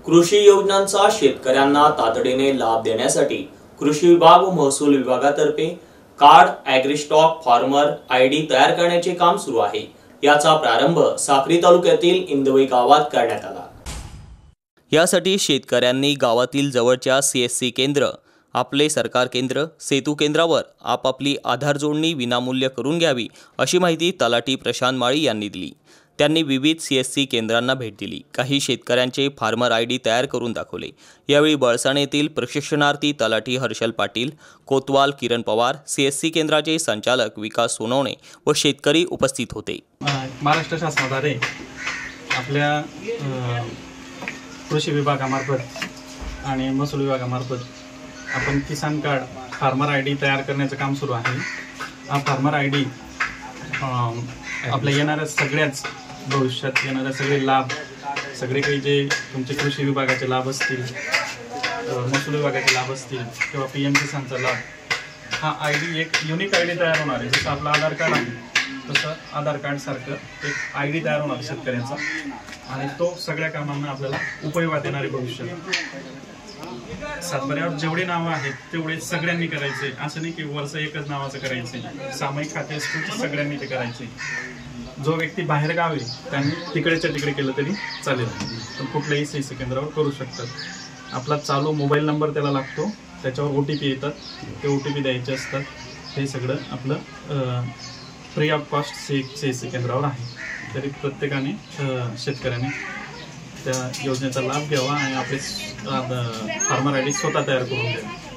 कृषी योजनांचा शेतकऱ्यांना तातडीने लाभ देण्यासाठी कृषी विभाग व महसूल विभागातर्फे कार्ड ॲग्रीस्टॉक फार्मर आयडी तयार करण्याचे काम सुरू आहे। याचा प्रारंभ साक्री तालुक्यातील इंदवई गावात करण्यात आला। यासाठी शेतकऱ्यांनी गावातील जवळच्या CSC केंद्र, आपले सरकार केंद्र, सेतू केंद्रावर आपापली आधार जोडणी विनामूल्य करून घ्यावी अशी माहिती तलाठी प्रशांत माळी यांनी दिली। त्यांनी विविध CSC केंद्रांना भेट दिली। काही शेतकऱ्यांचे फार्मर आयडी तयार करून दाखवले। यावेळी बळसाण येथील प्रशिक्षणार्थी तलाठी हर्षल पाटील, कोतवाल किरण पवार, CSC केंद्राचे संचालक विकास सोनवणे व शेतकरी उपस्थित होते। महाराष्ट्र शासनाद्वारे आपल्या कृषी विभागामार्फत आणि महसूल विभागामार्फत आपण किसान कार्ड फार्मर आयडी तयार करण्याचं काम सुरू आहे। हा फार्मर आयडी आपल्या येणाऱ्या सगळ्याच भविष्यात येणाऱ्या सगळे लाभ, सगळे काही जे तुमचे कृषी विभागाचे लाभ असतील, महसूल विभागाचे लाभ असतील किंवा PM किसानचा लाभ, हा आयडी एक युनिक आयडी तयार होणार आहे। जसं आपलं आधार कार्ड आहे तसं आधार कार्ड सारखं एक आयडी तयार होणार शेतकऱ्यांचा, आणि तो सगळ्या कामांना आपल्याला उपयोगात येणारे भविष्यात। सातबाऱ्यावर जेवढी नावं आहेत तेवढे सगळ्यांनी करायचे, असं नाही की वर्ष एकच नावाचं करायचे। सामायिक खाते असतील सगळ्यांनी ते करायचे। जो व्यक्ती बाहेर गाव आहे त्यांनी तिकडेच्या तिकडे केलं तरी चालेल, पण कुठल्याही CSC केंद्रावर करू शकतात। आपला चालू मोबाईल नंबर त्याला लागतो, त्याच्यावर OTP येतात, ते OTP द्यायचे असतात। हे सगळं आपलं फ्री ऑफ कॉस्ट CSC केंद्रावर आहे। तरी प्रत्येकाने शेतकऱ्याने त्या योजनेचा लाभ घ्यावा आणि आपले फार्मर आयडी स्वतः तयार करून द्यावे।